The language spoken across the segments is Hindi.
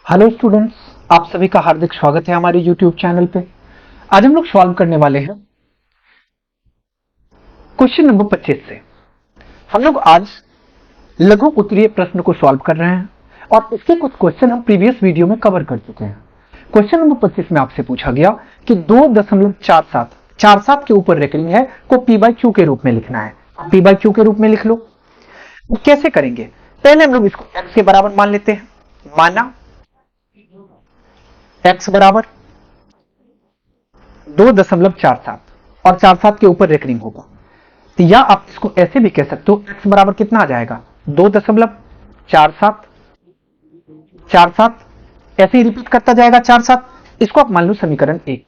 हेलो स्टूडेंट्स, आप सभी का हार्दिक स्वागत है हमारे यूट्यूब चैनल पे। आज हम लोग सॉल्व करने वाले हैं क्वेश्चन नंबर 25 से। हम लोग आज लघु उत्तरीय प्रश्न को सॉल्व कर रहे हैं और इसके कुछ क्वेश्चन हम प्रीवियस वीडियो में कवर कर चुके हैं। क्वेश्चन नंबर 25 में आपसे पूछा गया कि 2.47 के ऊपर रेकरिंग है को पी बाई क्यू के रूप में लिखना है। पी बाई क्यू के रूप में लिख लो। कैसे करेंगे? पहले हम लोग इसको एक्स के बराबर मान लेते हैं। माना x बराबर 2.47 और 47 के ऊपर रेकरिंग होगा, तो या आप इसको ऐसे भी कह सकते हो x बराबर कितना आ जाएगा 2.47 ऐसे ही रिपीट करता जाएगा 47। इसको आप मान लो समीकरण 1।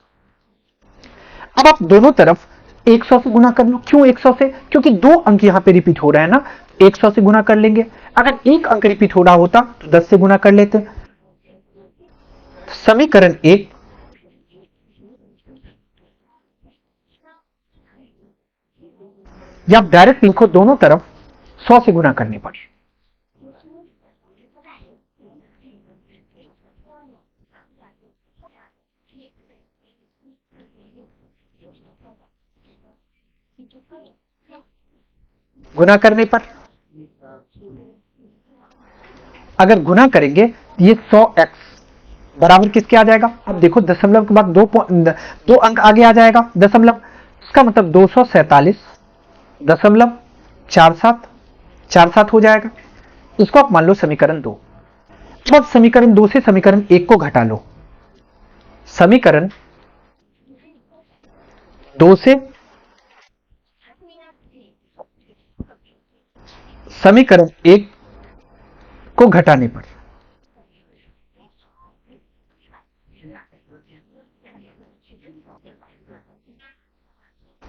अब आप दोनों तरफ 100 से गुना कर लो। क्यों 100 से? क्योंकि दो अंक यहां पे रिपीट हो रहा है ना, 100 से गुना कर लेंगे। अगर एक अंक रिपीट हो रहा होता तो 10 से गुना कर लेते। समीकरण 1 या आप डायरेक्ट लिखो दोनों तरफ 100 से गुना करने पर। गुना करने पर अगर गुना करेंगे तो ये 100x बराबर किसके आ जाएगा? अब देखो दशमलव के बाद दो अंक आगे आ जाएगा दशमलव, इसका मतलब 247.47 हो जाएगा। इसको आप मान लो समीकरण 2। अब समीकरण 2 से समीकरण 1 को घटा लो। समीकरण 2 से समीकरण 1 को घटाने पर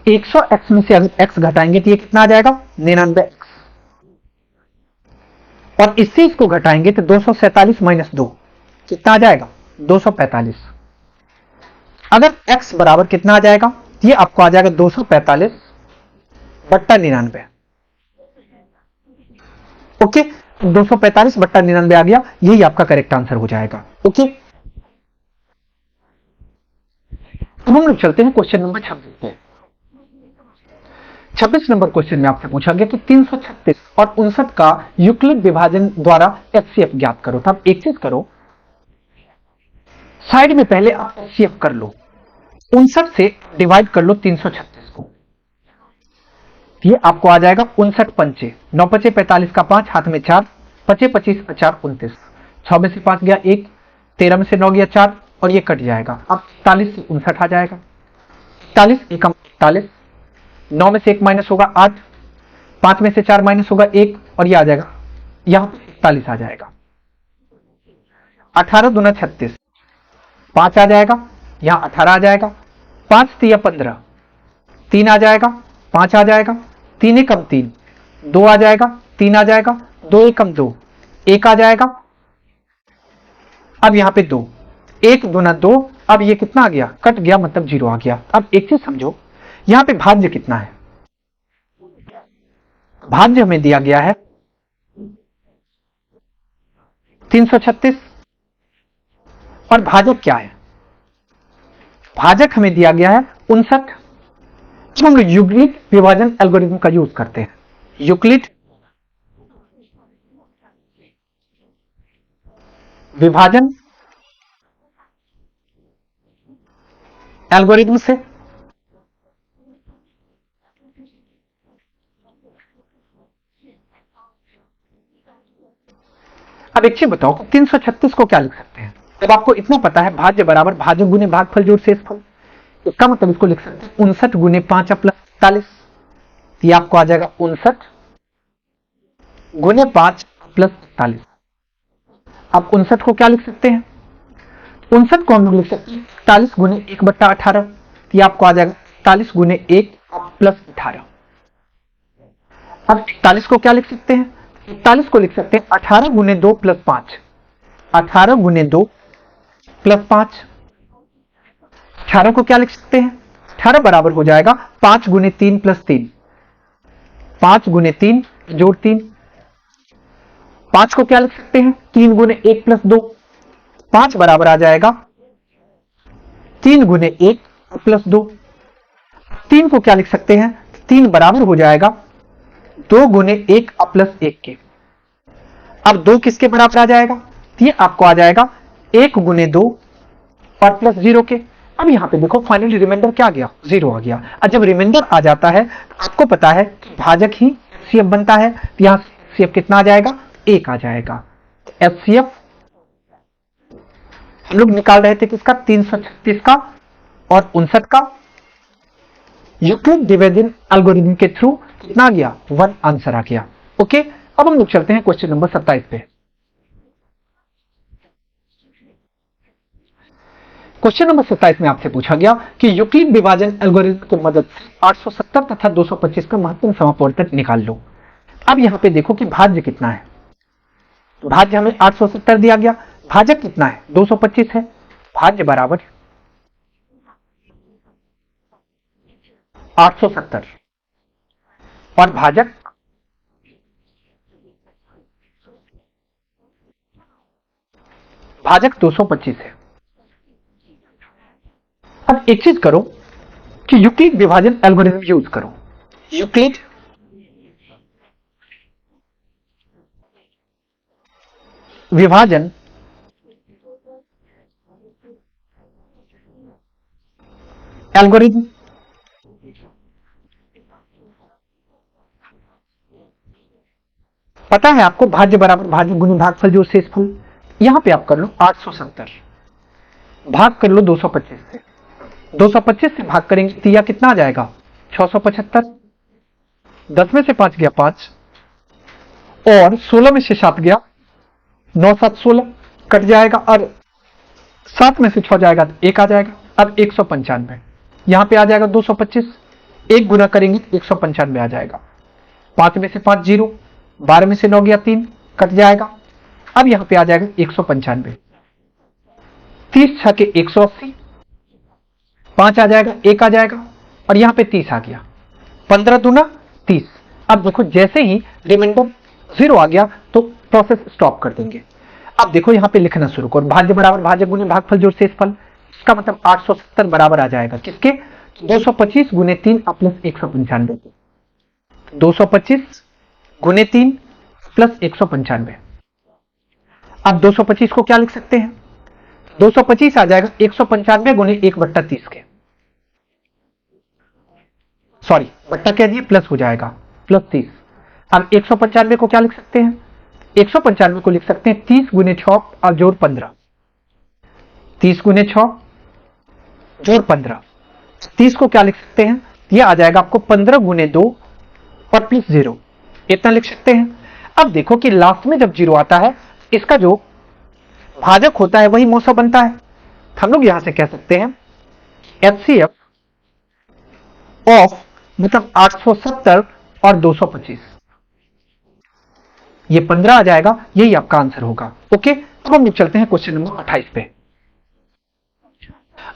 एक 100x में से अगर x घटाएंगे तो ये कितना आ जाएगा 99x, और इससे इसको घटाएंगे तो 247 माइनस 2 कितना आ जाएगा 245। अगर x बराबर कितना आ जाएगा, ये आपको आ जाएगा 245/99। ओके, 245/99 आ गया, यही आपका करेक्ट आंसर हो जाएगा। ओके, अब हम लोग चलते हैं क्वेश्चन नंबर 26 पे। 26 नंबर क्वेश्चन में आपसे पूछा गया कि 336 और 59 का यूक्लिड विभाजन द्वारा एचसीएफ ज्ञात करो। तो आप एक चीज करो, साइड में पहले आप एचसीएफ कर लो। 59 से डिवाइड कर लो 336 को, ये आपको आ जाएगा 59 पंचे 9 पचे 45 का 5 हाथ में 4 पचे 25 4 29, 6 में से 5 गया 1, 13 में से 9 गया 4 और ये कट जाएगा। अब 41 से 59 आ जाएगा। 41 एकम 41, 9 में से 1 माइनस होगा 8, 5 में से 4 माइनस होगा 1 और ये आ जाएगा, यहां पर 41 आ जाएगा। 18 दूना 36, 5 आ जाएगा, यहां 18 आ जाएगा। 5 तिया 15, 3 आ जाएगा, 5 आ जाएगा, 3 एकम 3, 2 आ जाएगा, 3 आ जाएगा, 2 एकम 2, 1 आ जाएगा। अब यहां पे 2, 1 दूना 2, अब ये कितना आ गया, कट गया मतलब 0 आ गया। अब एक चीज समझो, यहां पे भाज्य कितना है? भाज्य हमें दिया गया है 336 और भाजक क्या है? भाजक हमें दिया गया है 59। तो हम लोग यूक्लिड विभाजन एल्गोरिथम का यूज करते हैं। यूक्लिड विभाजन एल्गोरिथम से अब एक चीज बताओ, 336 को क्या लिख सकते हैं? जब आपको इतना पता है भाज्य बराबर भाजक गुने भागफल जोड़ शेषफल, इसका मतलब इसको लिख सकते हैं 59 गुने 5 प्लस 41, ये आपको आ जाएगा 59 गुने 5 प्लस 41। आप 59 को क्या लिख सकते हैं? 59 को हम लोग लिख सकते हैं 41 गुने 1/18, ये आपको आ जाएगा 41 गुने 1 प्लस 18। अब 41 को क्या लिख सकते हैं? 41 को लिख सकते हैं 18 गुने 2 प्लस 5, 18 गुने 2 प्लस 5। 18 को क्या लिख सकते हैं? 18 बराबर हो जाएगा 5 गुने 3 प्लस 3, 5 गुने 3 जोड़ 3। 5 को क्या लिख सकते हैं? 3 गुने 1 प्लस 2, 5 बराबर आ जाएगा 3 गुने 1 प्लस 2। 3 को क्या लिख सकते हैं, 3 बराबर हो जाएगा 2 गुने 1 प्लस 1 के। अब 2 किसके बराबर आ जाएगा, तो ये आपको आ जाएगा 1 गुने 2 और प्लस 0 के। अब यहां पे देखो फाइनली रिमाइंडर क्या आ गया, 0 आ गया। और जब रिमाइंडर आ जाता है तो आपको पता है कि भाजक ही एचसीएफ बनता है, तो यहां एचसीएफ कितना आ जाएगा, 1 आ जाएगा। एचसीएफ हम लोग निकाल रहे थे किसका, 336 का और 59 का। यूक्लिड डिवीजन एल्गोरिथम के थ्रू कितना आ गया, 1 आंसर आ गया। ओके, अब हम लोग चलते हैं क्वेश्चन नंबर 27 पे। क्वेश्चन नंबर 27 में आपसे पूछा गया कि यूक्लिड विभाजन एल्गोरिथम की मदद से 870 तथा 225 का महत्तम समापवर्तक निकाल लो। अब यहां पे देखो कि भाज्य कितना है, भाज्य हमें 870 दिया गया, भाजक कितना है, 225 है। भाज्य बराबर 870 और भाजक भाजक 225 है। अब एक चीज करो कि यूक्लिड विभाजन एल्गोरिथम यूज करो। यूक्लिड विभाजन एल्गोरिथम पता है आपको, भाज्य बराबर भाज्य गुने भागफल जो शेषफल। यहां पे आप कर लो 870 भाग कर लो 225 से, 225 से भाग करेंगे तो यह कितना आ जाएगा, 675। 10 में से 5 गया 5 और 16 में से 7 गया 9 7 16 कट जाएगा और 7 में से 6 जाएगा तो 1 आ जाएगा। अब 195 यहां पे आ जाएगा 225, 1 गुना करेंगे तो 195 आ जाएगा। 5 में से 5 0, 12 में से 9 गया 3 कट जाएगा। अब यहां पे आ जाएगा 195, 30 6 के 180, 5 आ जाएगा 1 आ जाएगा और यहां पे 30 आ गया, 15 दूना 30। अब देखो जैसे ही रिमाइंडर 0 आ गया तो प्रोसेस स्टॉप कर देंगे। अब देखो यहां पे लिखना शुरू करो, भाज्य बराबर भाज्य गुने भागफल जोड़ शेषफल। इसका मतलब 870 बराबर आ जाएगा किसके, 225 गुने 3 प्लस 195 के। 225 गुने 3 प्लस 195। अब 225 को क्या लिख सकते हैं, 225 आ जाएगा 195 गुने 1/30 के, सॉरी बट्टा कह दिए प्लस हो जाएगा प्लस 30। अब 195 को क्या लिख सकते हैं, 195 को लिख सकते हैं 30 गुने 6 और जोड़ 15, 30 गुने 6 जोड़ 15। 30 को क्या लिख सकते हैं, यह आ जाएगा आपको 15 गुने 2 और प्लस 0, इतना लिख सकते हैं। अब देखो कि लास्ट में जब 0 आता है इसका जो भाजक होता है वही मौसा बनता है। हम लोग यहां से कह सकते हैं एचसीएफ ऑफ मतलब 870 और 225, ये 15 आ जाएगा, यही आपका आंसर होगा। ओके, अब हम चलते हैं क्वेश्चन नंबर 28 पे।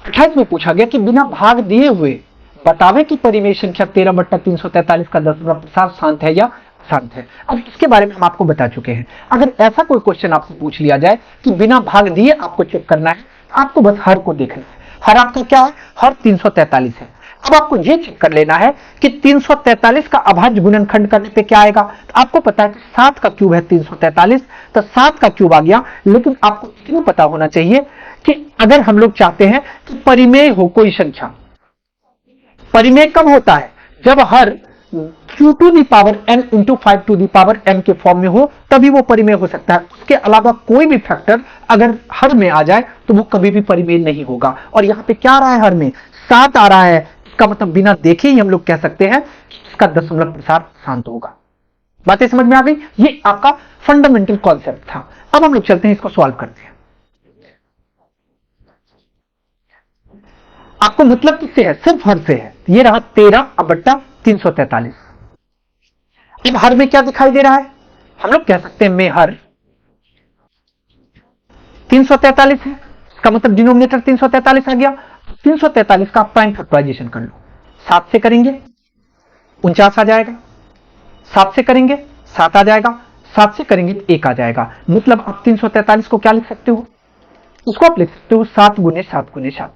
28 में पूछा गया कि बिना भाग दिए हुए बतावे कि परिमेय संख्या 13/343 का दशमलव प्रसार शांत है या शांत है। अब इसके बारे में हम आपको बता चुके हैं। अगर ऐसा कोई क्वेश्चन आपसे पूछ लिया जाए कि बिना भाग दिए आपको चेक करना है, आपको बस हर को देखना है। हर आपका क्या है, हर 343 है। अब आपको यह चेक कर लेना है कि 343 का अभाज्य गुणनखंड करने पे क्या आएगा। तो आपको पता है कि 7 का क्यूब है 343, तो 7 का क्यूब आ गया। लेकिन आपको इतना पता होना चाहिए कि अगर हम लोग चाहते हैं कि परिमेय हो कोई संख्या, परिमेय कब होता है, जब हर q to the power n into 5 to the power n के फॉर्म में हो, तभी वो परिमेय हो सकता है। उसके अलावा कोई भी फैक्टर अगर हर में आ जाए तो वो कभी भी परिमेय नहीं होगा। और यहां पे क्या आ रहा है, हर में 7 आ रहा है, इसका मतलब बिना देखे ही हम लोग कह सकते हैं कि इसका दशमलव प्रसार शांत होगा। बातें समझ में आ गई, ये आपका फंडामेंटल कॉन्सेप्ट था। अब हम लोग चलते हैं, इसको सॉल्व करते हैं। आपको मतलब किससे है, सिर्फ हर से है। ये रहा 13/343। अब हर में क्या दिखाई दे रहा है, हम लोग कह सकते हैं में हर 343 है, इसका मतलब डिनोमिनेटर 343 आ गया। 343 का प्राइम फैक्टराइजेशन कर लो, 7 से करेंगे 49 आ जाएगा, 7 से करेंगे 7 आ जाएगा, 7 से करेंगे 1 आ जाएगा। मतलब आप 343 को क्या लिख सकते हो, इसको आप लिख सकते हो 7 गुने 7 गुने 7,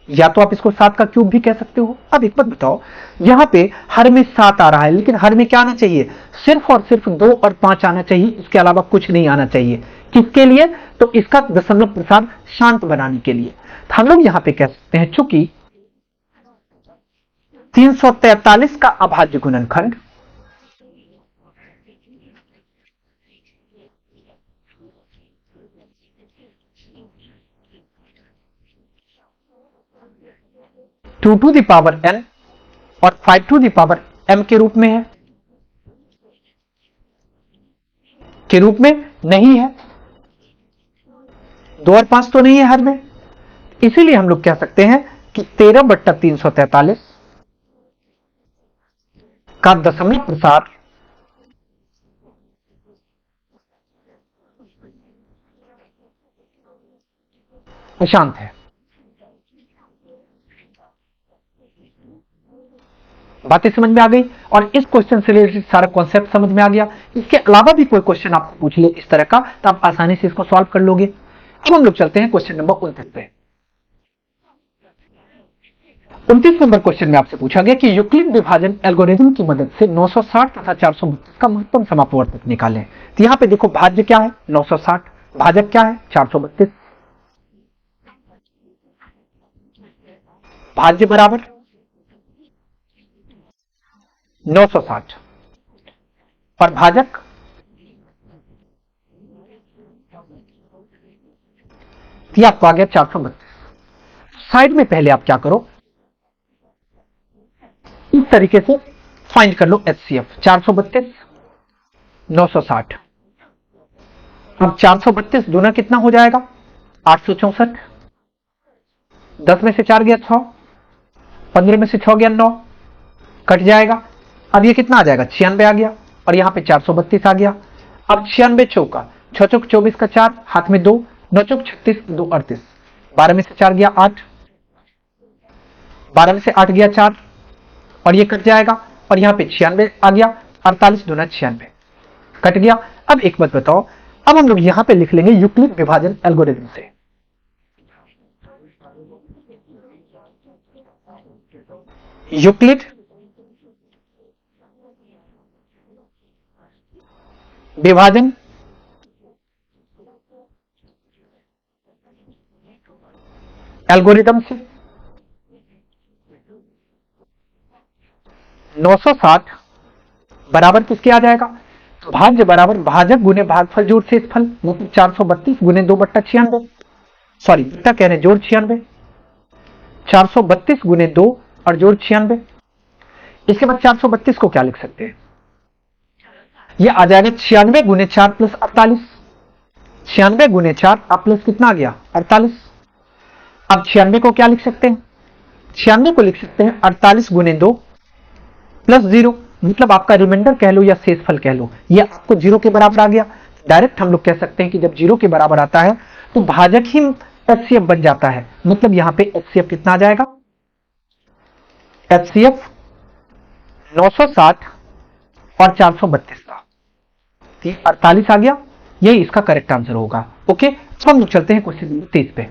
या तो आप इसको 7 का क्यूब भी कह सकते हो। अब एक बात बताओ, यहां पे हर में 7 आ रहा है, लेकिन हर में क्या आना चाहिए, सिर्फ और सिर्फ 2 और 5 आना चाहिए, इसके अलावा कुछ नहीं आना चाहिए। किसके लिए, तो इसका दशमलव प्रसाद शांत बनाने के लिए। तो हम लोग यहां पे कह सकते हैं, चूंकि 343 का अभाज्य गुणनखंड 2 टू द पावर n और 5 टू द पावर m के रूप में है, के रूप में नहीं है, 2 और 5 तो नहीं है हर में, इसीलिए हम लोग कह सकते हैं कि 13/343 का दशमलव प्रसाद अशांत है। बातें समझ में आ गई, और इस क्वेश्चन से रिलेटेड सारा कॉन्सेप्ट समझ में आ गया। इसके अलावा भी कोई क्वेश्चन आपको पूछ ले इस तरह का, तो आप आसानी से इसको सॉल्व कर लोगे। अब हम लोग चलते हैं क्वेश्चन नंबर 29 पे। 29 नंबर क्वेश्चन में आपसे पूछा गया कि यूक्लिड विभाजन एल्गोरिथम की मदद से 960 तथा 432 का महत्तम समापवर्तक निकालें। तो यहां पे देखो, भाज्य क्या है 960, भाजक क्या है 432, भाज्य बराबर 960 और भाजक आपको आ गया 432। साइड में पहले आप क्या करो, इस तरीके से फाइंड कर लो एचसीएफ। 432 960, अब 432 दूना कितना हो जाएगा 864, 10 में से 4 गया 6, 15 में से 6 गया 9, कट जाएगा। अब ये कितना आ जाएगा 96 आ गया, और यहां पे 432 आ गया। अब 96 चौका 6 चौक 24 का 4, हाथ में 2, 9 चौक 36, 2 38, 12 में से 4 गया 8, 12 में से 8 गया 4, और ये कट जाएगा, और यहां पे 96 आ गया, 48 दूना 96, कट गया। अब एक बात बताओ, अब हम लोग यहां पे लिख लेंगे यूक्लिड विभाजन एल्गोरिथम से। यूक्लिड विभाजन एल्गोरिथम से 960 बराबर किसके आ जाएगा, भाज्य बराबर भाजक गुने भागफल जोड़ शेषफल, मतलब 432 गुने 2/96, सॉरी बट्टा कह रहे जोड़ 96, 432 गुने 2 और जोड़ 96। इसके बाद 432 को क्या लिख सकते हैं, ये आ जाएगा 96 गुने 4 प्लस 48, 96 गुने 4 अब प्लस कितना आ गया 48। अब 96 को क्या लिख सकते हैं, 96 को लिख सकते हैं 48 गुने 2 प्लस 0, मतलब आपका रिमाइंडर कह लो या शेषफल कह लो, ये आपको 0 के बराबर आ गया। डायरेक्ट हम लोग कह सकते हैं कि जब 0 के बराबर आता है तो भाजक ही एचसीएफ बन जाता है, मतलब यहां पे एचसीएफ कितना आ जाएगा, एचसीएफ 960 और 432 का 48 आ गया, यही इसका करेक्ट आंसर होगा। ओके, तो हम लोग चलते हैं क्वेश्चन नंबर 30 पे।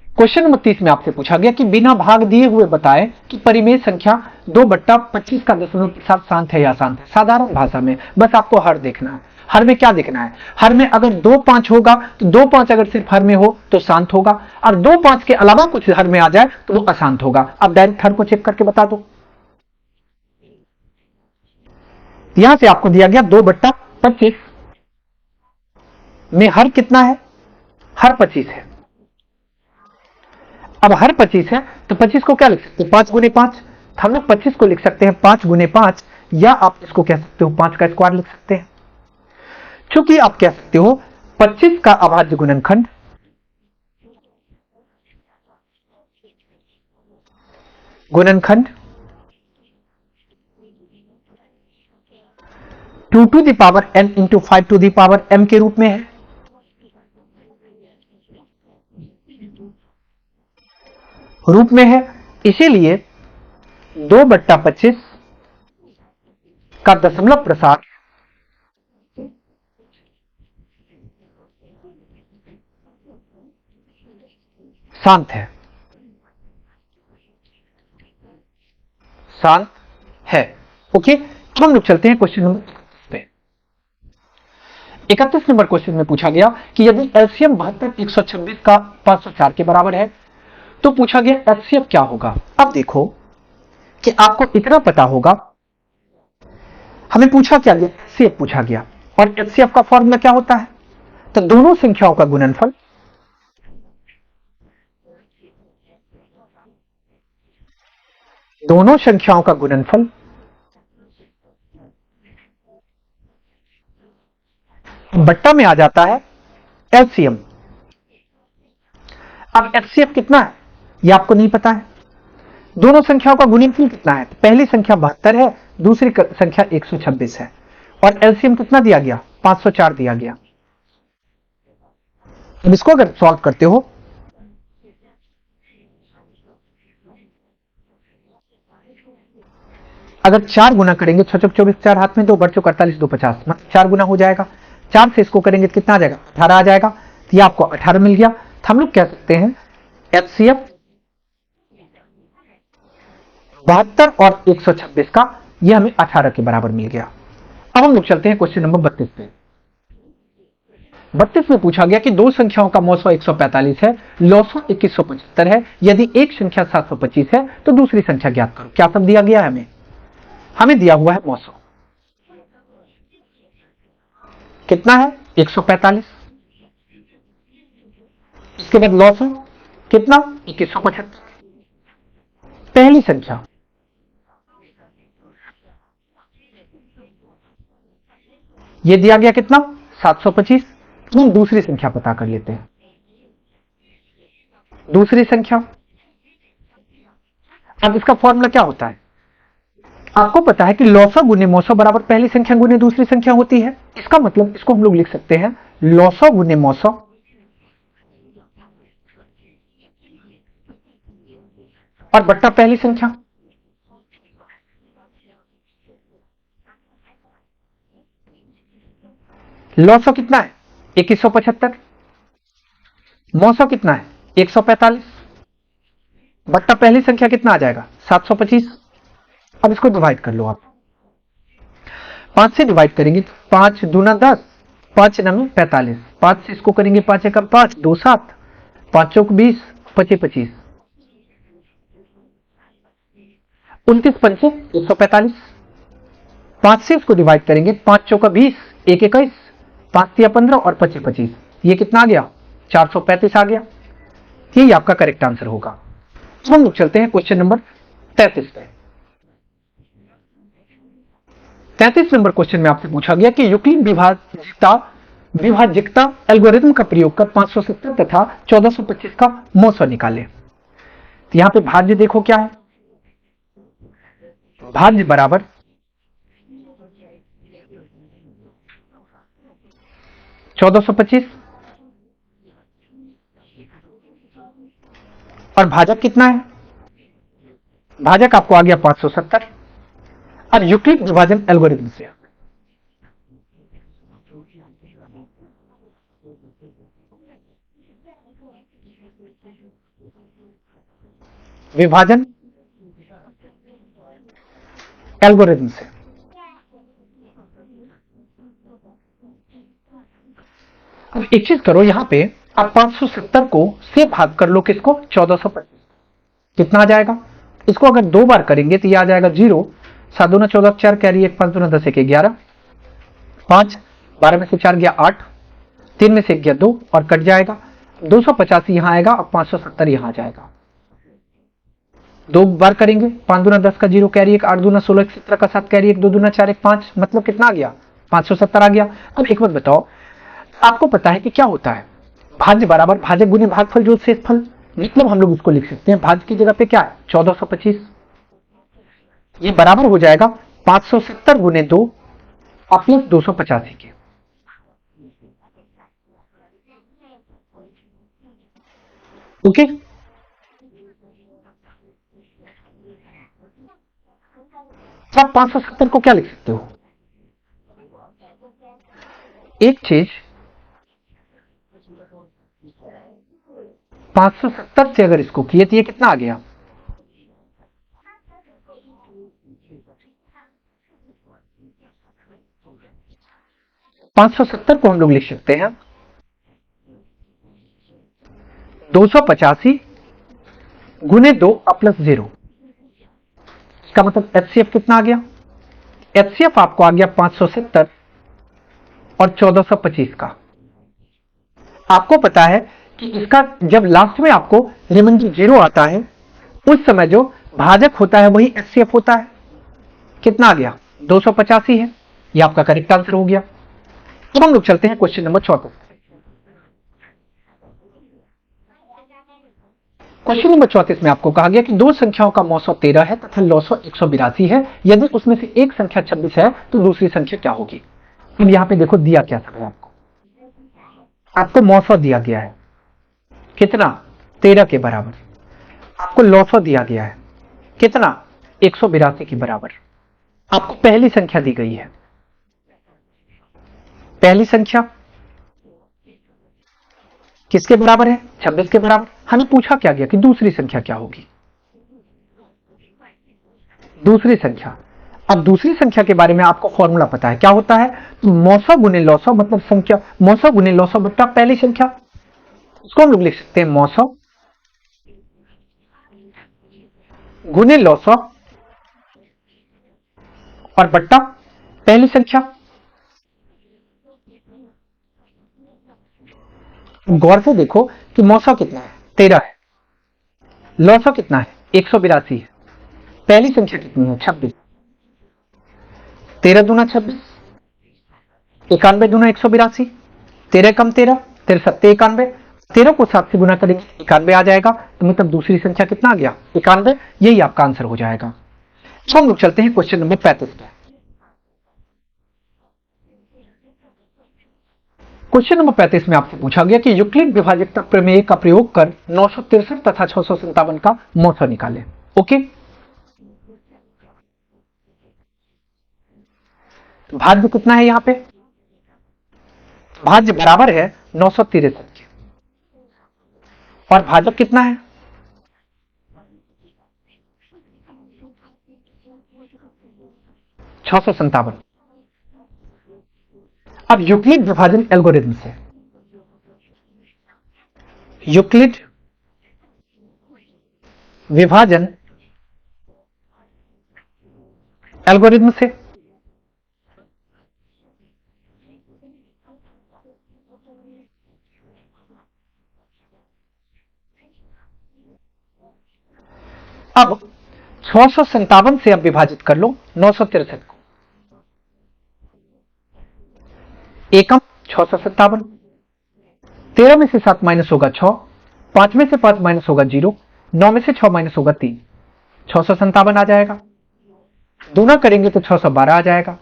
क्वेश्चन नंबर 30 में आपसे पूछा गया कि बिना भाग दिए हुए बताएं कि परिमेय संख्या 2/25 का दशमलव प्रसाद शांत है या अशांत है। साधारण भाषा में बस आपको हर देखना है। हर में क्या देखना है, हर में अगर 2 5 होगा तो 2 5 अगर सिर्फ हर में हो तो शांत होगा, और 2 5 के अलावा कुछ हर में आ जाए तो वो अशांत होगा। अब डायरेक्ट हर को चेक करके बता दो। यहां से आपको दिया गया 2/25 में हर कितना है, हर 25 है। अब हर 25 है तो 25 को क्या लिख सकते हैं 5 गुने 5, हम लोग 25 को लिख सकते हैं 5 गुने 5, या आप इसको कह सकते हो 5 का स्क्वायर लिख सकते हैं। चूंकि आप कह सकते हो 25 का अभाज्य गुणनखंड गुणनखंड 2 to the power n into 5 to the power m के रूप में है, इसीलिए 2/25 का दशमलव प्रसाद शांत है, शांत है। ओके, अब हम लोग चलते हैं क्वेश्चन नंबर पे। 31 नंबर क्वेश्चन में पूछा गया कि यदि एलसीएम 72 126 का 504 के बराबर है तो पूछा गया एचसीएफ क्या होगा। अब देखो कि आपको इतना पता होगा, हमें पूछा क्या गया, एचसीएफ पूछा गया, और एचसीएफ का फॉर्मूला क्या होता है, तो दोनों संख्याओं का गुणनफल बट्टा में आ जाता है एलसीएम। अब एचसीएफ कितना है ये आपको नहीं पता है, दोनों संख्याओं का गुणनफल कितना है, पहली संख्या 72 है, दूसरी संख्या 126 है, और एलसीएम कितना दिया गया, 504 दिया गया। अब इसको अगर सॉल्व करते हो अगर 4 गुना करेंगे, 6 चौक 24, 4 हाथ में 2, बट चौक 48, 2 50, मतलब 4 गुना हो जाएगा। 4 से इसको करेंगे तो कितना आ जाएगा, 18 आ जाएगा। तो ये आपको 18 मिल गया। तो हम लोग कह सकते हैं एचसीएफ 72 और 126 का ये हमें 18 के बराबर मिल गया। अब हम लोग चलते हैं क्वेश्चन नंबर 32 पे। 32 में पूछा गया कि दो संख्याओं का मौसो 145 है, लौसो 2175 है, यदि एक संख्या 725 है तो दूसरी संख्या ज्ञात करो। क्या सब दिया गया है, हमें दिया हुआ है मौसो कितना है 145, इसके बाद लौसो कितना 2175, पहली संख्या ये दिया गया कितना 725। हम दूसरी संख्या पता कर लेते हैं। दूसरी संख्या, अब इसका फॉर्मूला क्या होता है, आपको पता है कि लौसो गुने मौसो बराबर पहली संख्या गुने दूसरी संख्या होती है। इसका मतलब इसको हम लोग लिख सकते हैं लौसो गुने मौसो और बट्टा पहली संख्या। लौसो कितना है 2175, मौसो कितना है 145, बट्टा पहली संख्या कितना आ जाएगा 725। अब इसको डिवाइड कर लो आप, 5 से डिवाइड करेंगे, 5 दूना 10, 5 नंगे 45, 5 से इसको करेंगे 5 एकम 5, 2 7, 5 चौक 20, 25 25, 29 पंचे 145, 5 से इसको डिवाइड करेंगे, 5 चौका 20, 1 21, 5 तिया 15 और 25 25, ये कितना आ गया 435 आ गया। ये आपका करेक्ट आंसर होगा। हम लोग चलते हैं क्वेश्चन नंबर 33 पे। 33 नंबर क्वेश्चन में आपसे पूछा गया कि यूक्लिड विभाजकता एल्गोरिथम का प्रयोग कर 570 तथा 1425 का मौसो निकाले। तो यहां पे भाज्य देखो क्या है, भाज्य बराबर 1425 और भाजक कितना है, भाजक आपको आ गया 570। और यूक्लिड विभाजन एल्गोरिथम से विभाजन एल्गोरिथम से अब एक चीज करो, यहां पे आप 570 को से भाग कर लो किसको 1425, कितना आ जाएगा, इसको अगर 2 बार करेंगे तो ये आ जाएगा 0, 7 दूना 14, 4 कैरी 1, 5 दूना 10, 1 11, 5 12 में से 4 गया 8, 3 में से 1 गया 2 और कट जाएगा, 285 यहां आएगा और 570 यहां आ जाएगा। 2 बार करेंगे, 5 दूना 10 का 0 कैरी 1, 8 दूना 16, 17 का 7 कैरी 1, 2 दूना 4 1 5, मतलब कितना आ गया 570 आ गया। अब एक बात बताओ, आपको पता है कि क्या होता है भाज्य बराबर भाजक गुने भागफल जो शेषफल, मतलब हम लोग इसको लिख सकते हैं भाज्य की जगह पे क्या है 1425, ये बराबर हो जाएगा 570 गुने 2 और प्लस 285 के। ओके, तो आप 570 को क्या लिख सकते हो, एक चीज 570 से अगर इसको किए तो ये कितना आ गया? 570 को हम लोग लिख सकते हैं 285 गुने 2 प्लस 0। इसका मतलब एचसीएफ कितना आ गया? एचसीएफ आपको आ गया 570 और 1425 का। आपको पता है कि इसका जब लास्ट में आपको रिमाइंडर 0 आता है उस समय जो भाजक होता है वही एचसीएफ होता है। कितना आ गया? 285 है। ये आपका करेक्ट आंसर हो गया। अब हम लोग चलते हैं क्वेश्चन नंबर 34। क्वेश्चन नंबर 34 में आपको कहा गया कि दो संख्याओं का मौसो 13 है तथा लौसो 182 है। यदि उसमें से एक संख्या 26 है तो दूसरी संख्या क्या होगी? अब यहां पे देखो दिया क्या सब है आपको मौसो दिया गया है कितना? 13 के बराबर। आपको लौसो दिया गया है कितना? 182 के बराबर। आपको पहली संख्या दी गई है। पहली संख्या किसके बराबर है? 26 के बराबर। हमें पूछा क्या गया कि दूसरी संख्या क्या होगी? दूसरी संख्या। अब दूसरी संख्या के बारे में आपको फॉर्मूला पता है क्या होता है? तो मौसो गुने लौसो मतलब संख्या मौसो गुने लौसो बट्टा पहली संख्या। उसको हम लोग लिख सकते हैं मौसो गुने लौसो और बट्टा पहली संख्या। गौर से देखो कि मौसो कितना है? 13 है। लौसो कितना है? 182 है। पहली संख्या कितनी है? 26। 13 दूना 26, 91 दूना 182, 13 कम 13, 13 सत्ते 91, 13 को 7 से गुना करेंगे 91 आ जाएगा। तो मतलब दूसरी संख्या कितना आ गया? 91। यही आपका आंसर हो जाएगा। तो हम लोग चलते हैं क्वेश्चन नंबर 35 पे। क्वेश्चन नंबर 35 में आपसे पूछा गया कि यूक्लिड विभाजकता प्रमेय का प्रयोग कर 963 तथा 657 का मौसो निकालें। ओके, भाज्य कितना है? यहां पे भाज्य बराबर है 963 के और भाजक कितना है? 657। अब यूक्लिड विभाजन एल्गोरिथम से यूक्लिड विभाजन एल्गोरिथम से अब 657 से अब विभाजित कर लो 963 को। एकम 657, 13 में से 7 माइनस होगा 6, 5 में से 5 माइनस होगा 0, 9 में से 6 माइनस होगा 3, 657 आ जाएगा। दूना करेंगे तो 612 आ जाएगा।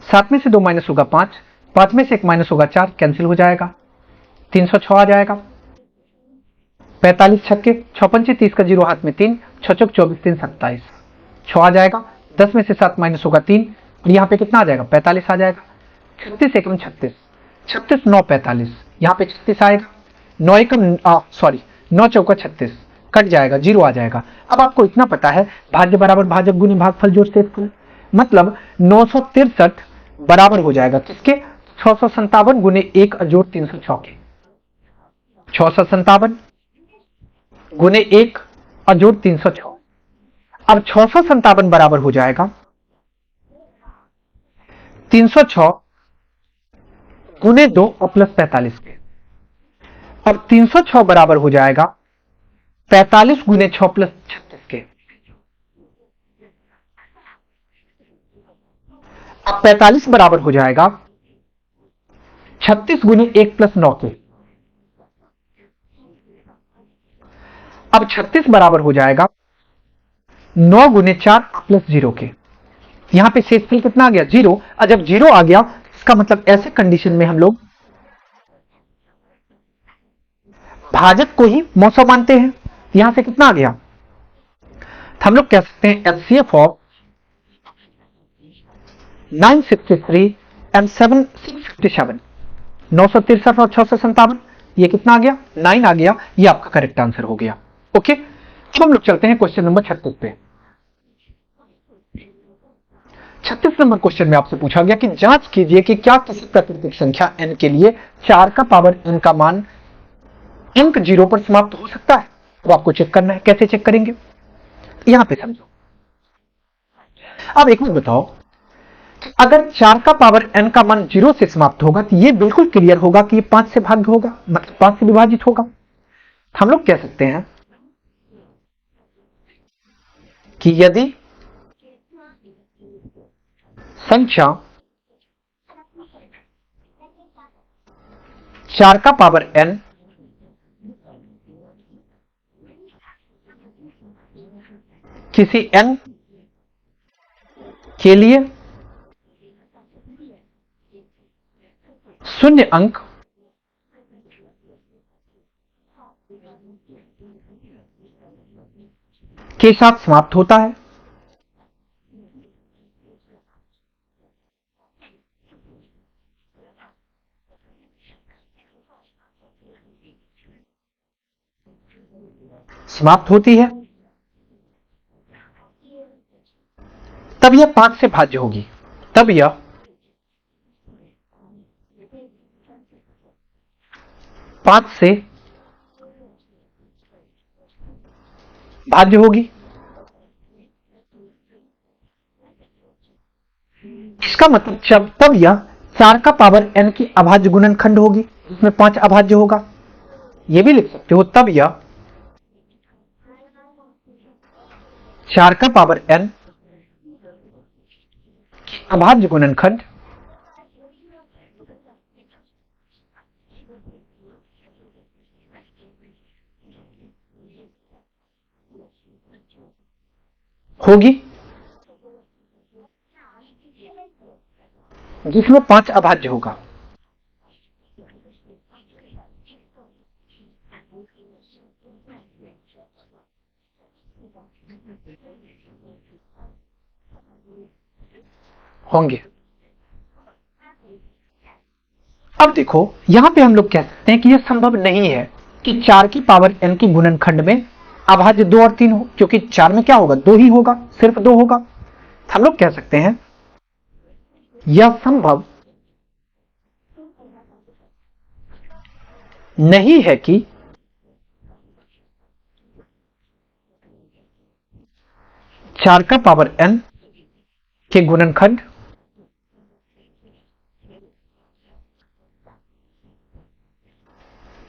7 में से 2 माइनस होगा 5, 5 में से 1 माइनस होगा 4, कैंसिल हो जाएगा। 306 आ जाएगा। 45 छक्के 6 पंचे 30 का 0 हाथ में 3, 6 चौक 24 3 27, 6 आ जाएगा। 10 में से 7 माइनस होगा 3 और यहाँ पे कितना आ जाएगा? 45 आ जाएगा। 36 एकम 36, 36 9 45, यहाँ पे 36 आएगा। 9 एकम सॉरी 9 चौका 36 कट जाएगा, 0 आ जाएगा। अब आपको इतना पता है भाज्य बराबर भाजक गुने भागफल जोड़ शेषफल, मतलब 963 बराबर हो जाएगा किसके? 657 गुने 1 जोड़ 306 के। 657 गुने 1 और जोड़ 306। अब 657 बराबर हो जाएगा 306 गुने 2 और प्लस 45 के। अब 306 बराबर हो जाएगा 45 गुने 6 प्लस 36 के। अब 45 बराबर हो जाएगा 36 गुने 1 प्लस 9 के। अब 36 बराबर हो जाएगा 9 गुने 4 प्लस 0 के। यहां पे शेषफल कितना आ गया? 0। और जब 0 आ गया इसका मतलब ऐसे कंडीशन में हम लोग भाजक को ही मौसो मानते हैं। यहां से कितना आ गया? हम लोग कह सकते हैं एचसीएफ ऑफ 963 एंड 657, 963 और 657 ये कितना आ गया, 9 आ गया, ये आपका करेक्ट आंसर हो गया। ओके, अब हम लोग चलते हैं क्वेश्चन नंबर 36 पे। 36 नंबर क्वेश्चन में आपसे पूछा गया कि जांच कीजिए कि क्या किसी प्राकृतिक संख्या n के लिए 4 का पावर n का मान अंक 0 पर समाप्त हो सकता है। तो आपको चेक करना है, कैसे चेक करेंगे, यहां पे समझो। अब एक बात बताओ, अगर 4 का पावर n का मान 0 से समाप्त होगा तो ये बिल्कुल क्लियर होगा कि ये 5 से भाग्य होगा, मतलब 5 से विभाजित होगा। हम लोग कह सकते हैं कि यदि संख्या 4 का पावर n किसी n के लिए शून्य अंक के साथ समाप्त होता है, समाप्त होती है, तब यह 5 से भाज्य होगी, तब यह 5 से भाज्य होगी। इसका मतलब तब यह 4 का पावर n की अभाज्य गुणनखंड होगी, इसमें 5 अभाज्य होगा। यह भी लिख सकते हो, तब यह 4 का पावर n की अभाज्य गुणनखंड होगी, जिसमें 5 अभाज्य होगा। होंगे। अब देखो, यहां पे हम लोग कह सकते हैं कि यह संभव नहीं है कि 4 की पावर n की गुणनखंड में अभाज्य 2 और 3 हो, क्योंकि 4 में क्या होगा, 2 ही होगा, सिर्फ 2 होगा। हम लोग कह सकते हैं यह संभव नहीं है कि 4 का पावर n के गुणनखंड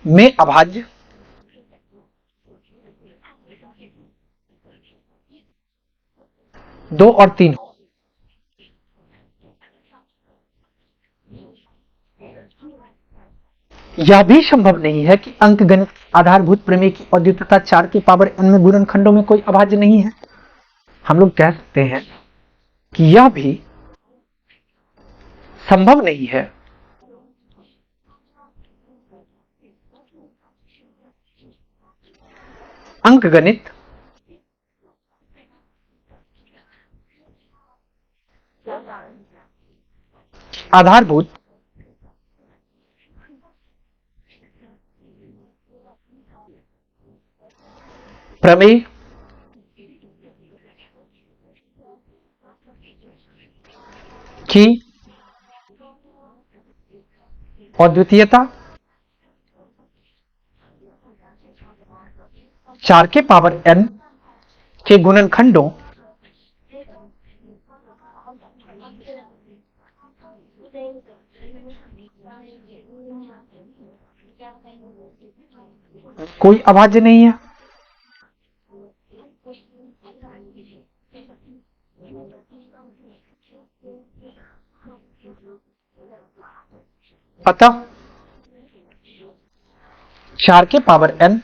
में अभाज्य 2 और 3 हो। यह भी संभव नहीं है कि अंकगणित आधारभूत प्रमेय की अद्वितीयता 4 के पावर n में गुणनखंडों में कोई अभाज्य नहीं है। हम लोग कह सकते हैं कि यह भी संभव नहीं है अंकगणित आधारभूत प्रमेय की अद्वितीयता 4 के पावर n के गुणनखंडों कोई अभाज्य नहीं है। अतः 4 के पावर n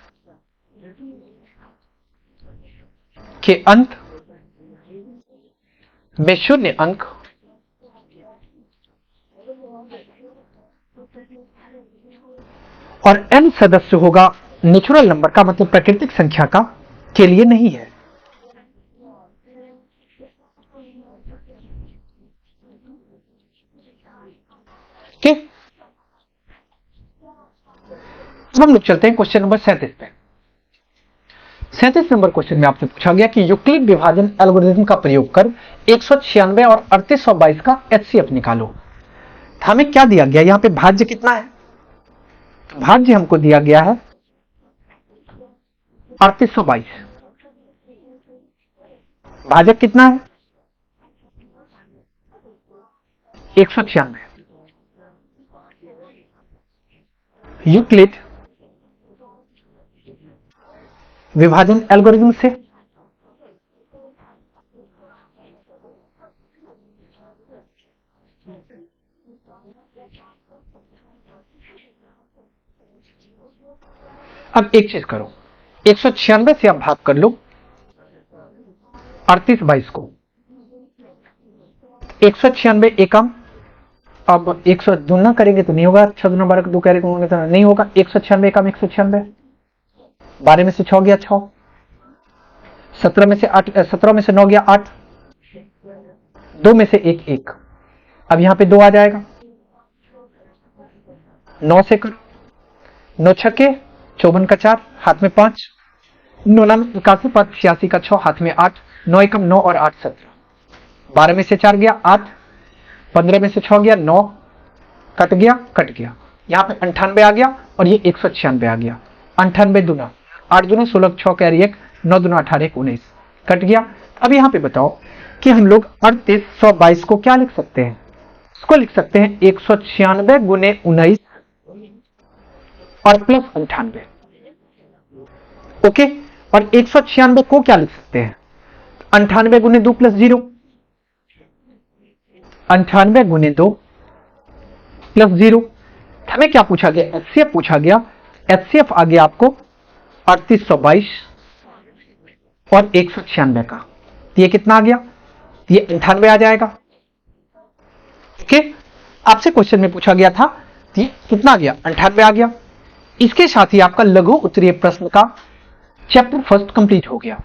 के अंत में शून्य अंक और n सदस्य होगा नेचुरल नंबर का, मतलब प्राकृतिक संख्या का, के लिए नहीं है। अब हम लोग चलते हैं क्वेश्चन नंबर 37 पे। 37 नंबर क्वेश्चन में आपसे पूछा गया कि यूक्लिड विभाजन एल्गोरिथम का प्रयोग कर 196 और 3822 का एचसीएफ निकालो। हमें क्या दिया गया, यहां पे भाज्य कितना है? तो भाज्य हमको दिया गया है 3822। भाजक कितना है? 196। यूक्लिड विभाजन एल्गोरिथम से अब एक चीज करो, 196 से आप भाग कर लो 3822 को। 196 एकम, अब 100 दुना करेंगे तो नहीं होगा, 6 दूना 12 2 करेंगे तो नहीं होगा। 196 एकम 196, 12 में से 6 गया 6, 17 में से 8, 17 में से 9 गया 8, 2 में से 1 1। अब यहां पे 2 आ जाएगा, 9 से करो, 9 छक्के 54 का 4, हाथ में 5, 9 नाम 81, 5 86 का 6, हाथ में 8, 9 एकम 9 और 8 17, 12 में से 4 गया 8, 15 में से 6 गया 9, कट गया, यहां पे 98 आ गया और ये 196 आ गया। 98 दूना 8 दूना 16, 6 कैरी 1, 9 दूना 18 19, कट गया। अब यहां पे बताओ कि हम लोग 3822 को क्या लिख सकते हैं? इसको लिख सकते हैं 196 गुने 19 और प्लस 98। ओके, और 196 को क्या लिख सकते हैं? 98 गुने 2 प्लस 0, 98 गुने 2 प्लस 0। हमें क्या पूछा गया? एचसीएफ पूछा गया। एचसीएफ आ गया आपको 3822 और 196 का, तो ये कितना आ गया? ये 98 आ जाएगा। ओके, आपसे क्वेश्चन में पूछा गया था, ये कितना आ गया? 98 आ गया। इसके साथ ही आपका लघु उत्तरीय प्रश्न का चैप्टर फर्स्ट कंप्लीट हो गया।